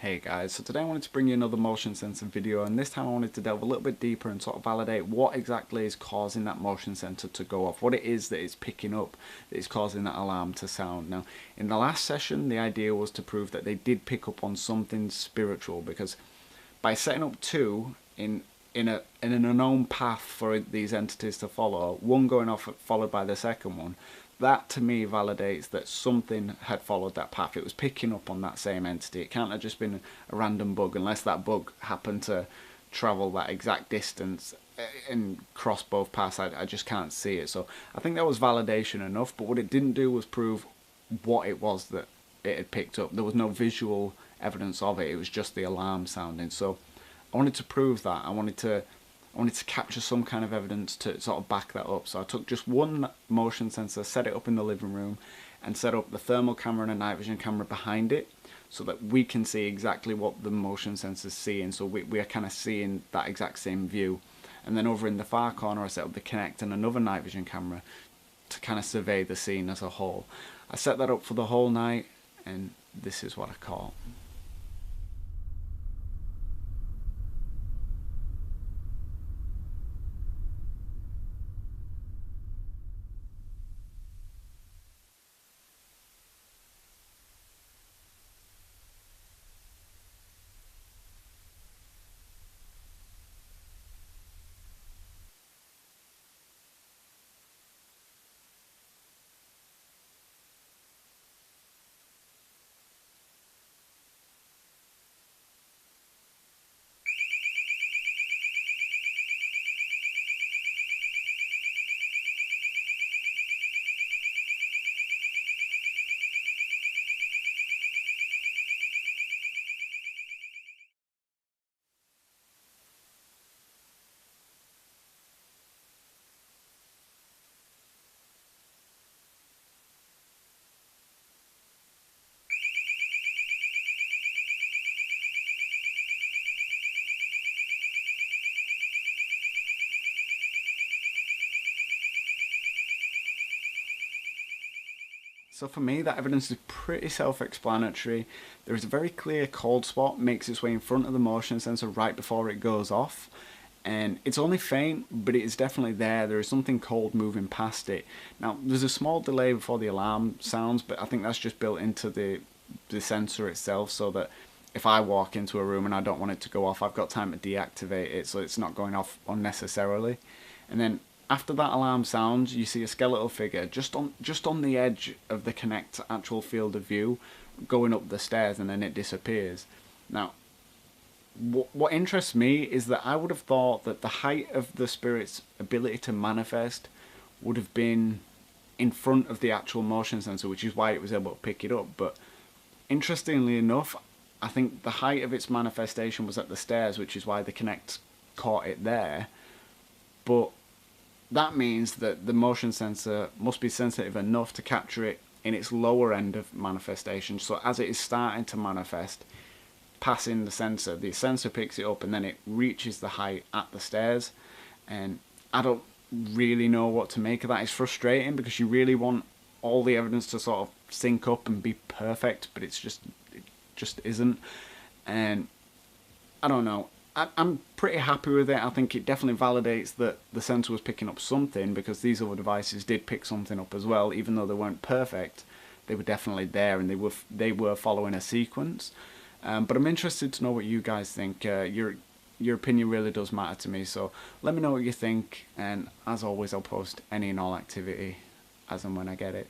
Hey guys, so today I wanted to bring you another motion sensor video, and this time I wanted to delve a little bit deeper and sort of validate what exactly is causing that motion sensor to go off, what it is that it's picking up that is causing that alarm to sound. Now, in the last session, the idea was to prove that they did pick up on something spiritual, because by setting up two in an unknown path for these entities to follow, one going off followed by the second one, that to me validates that something had followed that path. It was picking up on that same entity. It can't have just been a random bug unless that bug happened to travel that exact distance and cross both paths. I just can't see it. So I think that was validation enough, but what it didn't do was prove what it was that it had picked up. There was no visual evidence of it. It was just the alarm sounding. So I wanted to prove that. I wanted to capture some kind of evidence to sort of back that up. So I took just one motion sensor, set it up in the living room, and set up the thermal camera and a night vision camera behind it so that we can see exactly what the motion sensor's seeing. So we are kind of seeing that exact same view. And then over in the far corner, I set up the Kinect and another night vision camera to kind of survey the scene as a whole. I set that up for the whole night, and this is what I caught. So for me, that evidence is pretty self-explanatory. There is a very clear cold spot, makes its way in front of the motion sensor right before it goes off. And it's only faint, but it is definitely there. There is something cold moving past it. Now, there's a small delay before the alarm sounds, but I think that's just built into the sensor itself, so that if I walk into a room and I don't want it to go off, I've got time to deactivate it so it's not going off unnecessarily. And then after that alarm sounds, you see a skeletal figure just on the edge of the Kinect actual field of view going up the stairs, and then it disappears. Now, what interests me is that I would have thought that the height of the spirit's ability to manifest would have been in front of the actual motion sensor, which is why it was able to pick it up. But interestingly enough, I think the height of its manifestation was at the stairs, which is why the Kinect caught it there. But that means that the motion sensor must be sensitive enough to capture it in its lower end of manifestation. So as it is starting to manifest, passing the sensor picks it up, and then it reaches the height at the stairs. And I don't really know what to make of that. It's frustrating because you really want all the evidence to sort of sync up and be perfect, but it just isn't. And I don't know. I'm pretty happy with it. I think it definitely validates that the sensor was picking up something, because these other devices did pick something up as well. Even though they weren't perfect, they were definitely there, and they were following a sequence. But I'm interested to know what you guys think. Your opinion really does matter to me, so let me know what you think. And as always, I'll post any and all activity as and when I get it.